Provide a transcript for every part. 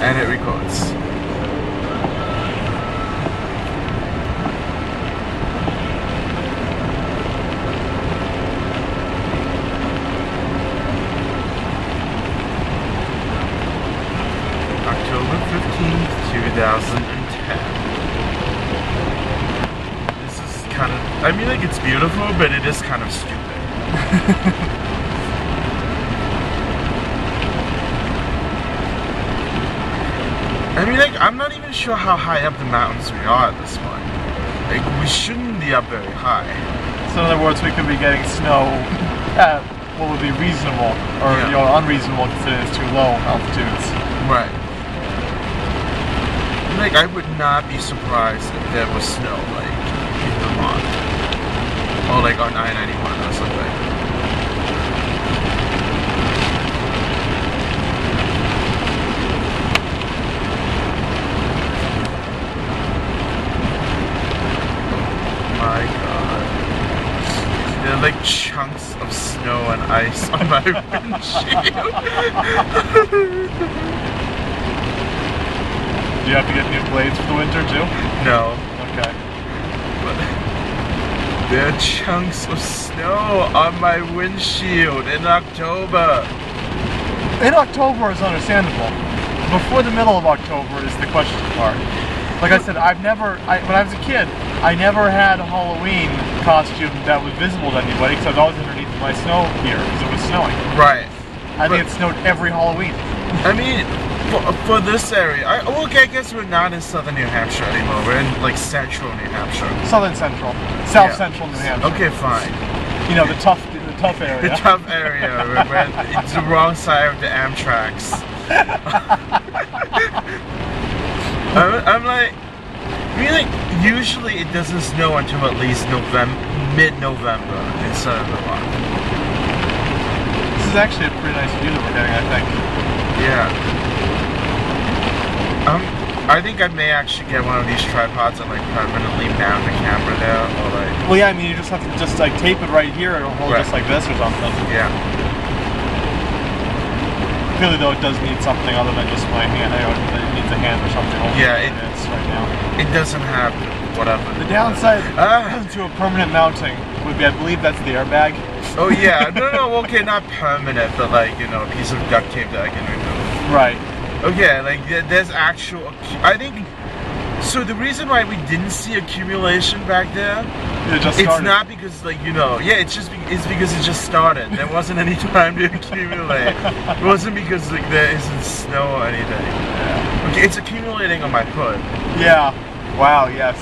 And it records. October 15th, 2010. This is kind of, I mean, like, it's beautiful, but it is kind of stupid. I mean, like, I'm not even sure how high up the mountains we are at this point. Like, we shouldn't be up very high. So in other words, we could be getting snow at what would be reasonable, or Yeah. you know, unreasonable considering it's too low altitudes. Right. Like, I would not be surprised if there was snow, like, in Vermont. Or, like, on I-91 or something. My God. There are like chunks of snow and ice on my windshield. Do you have to get new blades for the winter too? No. Okay. But there are chunks of snow on my windshield in October. In October is understandable. Before the middle of October is the question part. Like I said, when I was a kid, I never had a Halloween costume that was visible to anybody because I was always underneath my snow gear because it was snowing. Right. I think it snowed every Halloween. I mean, for this area, okay, I guess we're not in southern New Hampshire anymore. We're in like central New Hampshire. Southern Central. South Central New Hampshire. Okay, fine. You know, the tough area. The tough area. It's the wrong side of the Amtrak's. I'm like, I mean, like, usually it doesn't snow until at least mid-November in southern Vermont. This is actually a pretty nice view that we're getting, I think. Yeah. I think I may actually get one of these tripods and like permanently mount the camera there, or like. Well, yeah, I mean, you just have to just like tape it right here and it'll hold just like this or something. Yeah. Clearly, though, it does need something other than just my hand. It needs a hand or something. Yeah, it is right now. It doesn't have whatever. The downside to a permanent mounting would be, I believe, that's the airbag. Oh yeah, no, okay, not permanent, but like, you know, a piece of duct tape that I can remove. Right. Okay, like there's actual. I think. So the reason why we didn't see accumulation back there, it's not because, like, you know, yeah, it's because it just started. There wasn't any time to accumulate. It wasn't because like there isn't snow or anything. Yeah. Okay, it's accumulating on my hood. Yeah. Wow. Yes.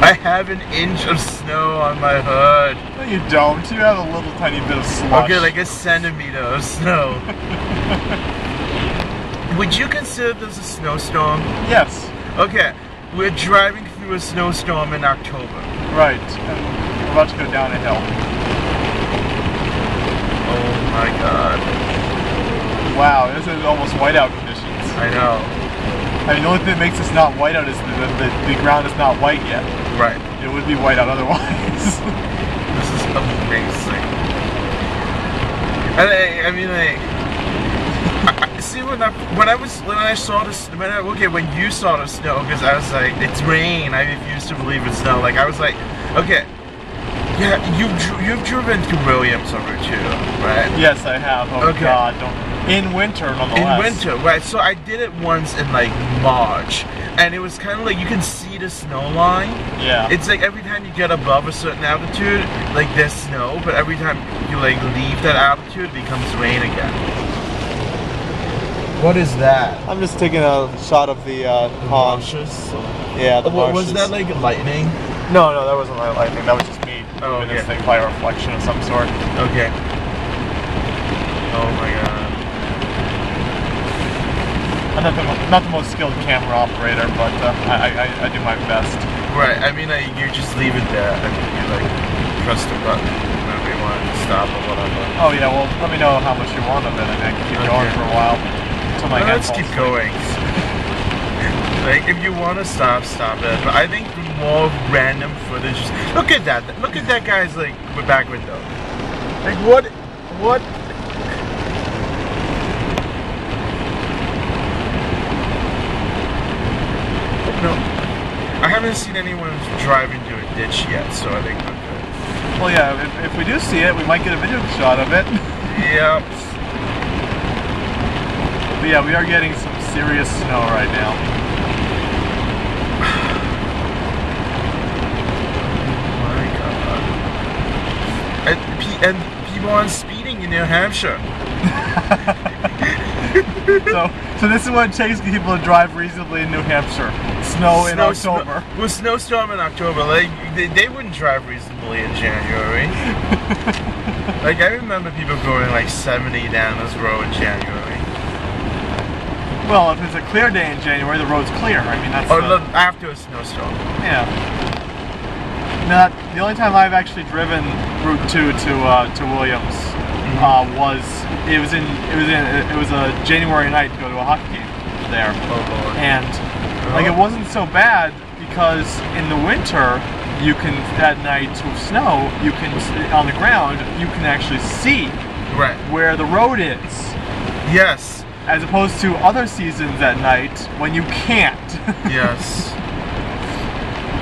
I have an inch of snow on my hood. No, you don't. You have a little tiny bit of slush. Okay, like a centimeter of snow. Would you consider this a snowstorm? Yes. Okay, we're driving through a snowstorm in October. Right, and we're about to go down a hill. Oh my God. Wow, this is almost whiteout conditions. I know. I mean, the only thing that makes this not whiteout is the ground is not white yet. Right. It would be whiteout otherwise. This is amazing. I mean, like, see, when you saw the snow, because I was like, it's rain. I refuse to believe it's snow. Like, I was like, okay, yeah, you've driven through Williams on Route 2, right? Yes, I have. Oh okay. God, don't. In winter, nonetheless. In winter, right? So I did it once in like March, and it was kind of like you can see the snow line. Yeah. It's like every time you get above a certain altitude, like there's snow, but every time you like leave that altitude, it becomes rain again. What is that? I'm just taking a shot of the pond. Yeah, the marshes. Was that like lightning? No, that wasn't lightning. That was just me moving this thing by a reflection of some sort. Okay. Oh my God. I'm not the most skilled camera operator, but I do my best. Right. I mean, like, you just leave it there and you like press the button whenever you want to stop or whatever. Oh yeah. Well, let me know how much you want of it, and I can keep going for a while. Let's keep going. Like, if you want to stop it. But I think the more random footage. Look at that. Look at that guy's like back window. Like what? I haven't seen anyone drive into a ditch yet, so I think we're good. Well, yeah, if we do see it, we might get a video shot of it. Yep. But yeah, we are getting some serious snow right now. Oh my god. And people aren't speeding in New Hampshire. So this is what it takes people to drive reasonably in New Hampshire. Snow in October. With snowstorm in October, like they wouldn't drive reasonably in January. Like I remember people going like 70 down this road in January. Well, if it's a clear day in January, the road's clear. I mean, that's. After a snowstorm. Yeah. Now, the only time I've actually driven Route 2 to Williams was a January night to go to a hockey game there. Oh Lord. And like it wasn't so bad because in the winter you can at night with snow you can on the ground you can actually see where the road is. Yes. As opposed to other seasons at night when you can't. Yes.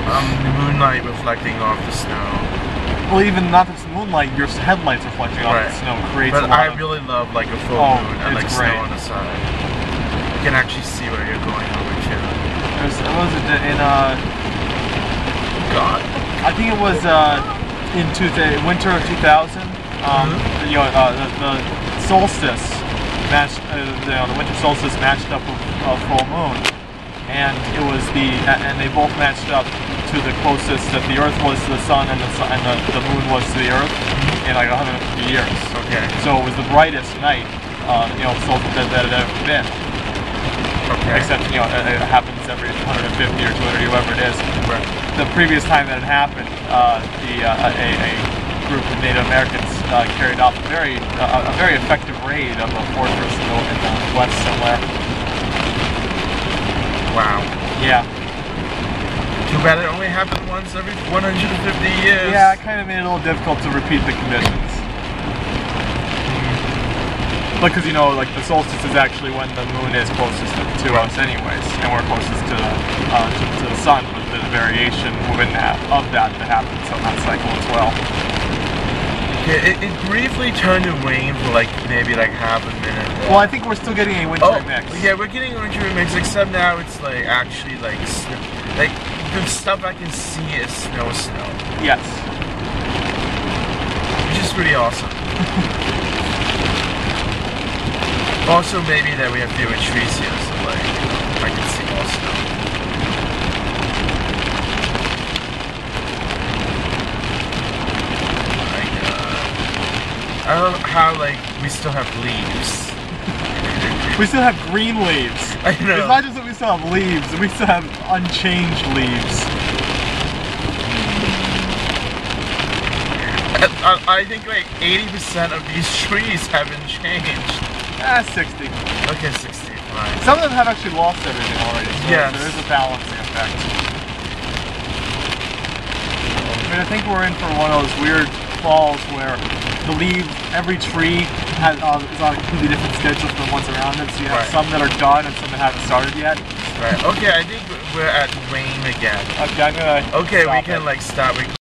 The moonlight reflecting off the snow. Well, even not just moonlight, your headlights reflecting off the snow creates a lot I really love like a full moon and like great. snow on the side. You can actually see where you're going over too. What was it in God. I think it was in winter of 2000. You know, the solstice matched. The winter solstice matched up with a full moon, and it was and they both matched up to the closest that the Earth was to the sun and the moon was to the Earth in like 150 years. Okay. So it was the brightest night, you know, solstice that had ever been. Okay. Except, you know, it happens every 150 or 200, whoever it is. Right. The previous time that it happened, a group of Native Americans carried off a very effective raid of a fortress in the west somewhere. Wow. Yeah. Too bad it only happened once every 150 years. Yeah, it kind of made it a little difficult to repeat the conditions. Because, you know, like the solstice is actually when the moon is closest to us anyways, and we're closest to the sun, but the variation within of that happens on that cycle as well. Okay, it briefly turned to rain for like maybe like half a minute. Well, I think we're still getting a wintry mix. Yeah, we're getting a wintry mix, except now it's like actually like the stuff I can see is snow. Yes. Which is pretty awesome. Also, maybe that we have fewer trees here, so like I can see more snow. Like, I don't know how like we still have leaves. We still have green leaves. I know. It's not just that we still have leaves; we still have unchanged leaves. I think like 80% of these trees haven't changed. 60. Okay, 60, fine. Some of them have actually lost everything already, so yes. There is a balancing effect. I mean, I think we're in for one of those weird falls where the leaves, every tree is on a completely different schedule from the ones around it, so you have some that are done and some that haven't started yet. Right, okay, I think we're at rain again. Okay, I'm gonna we can like stop recording.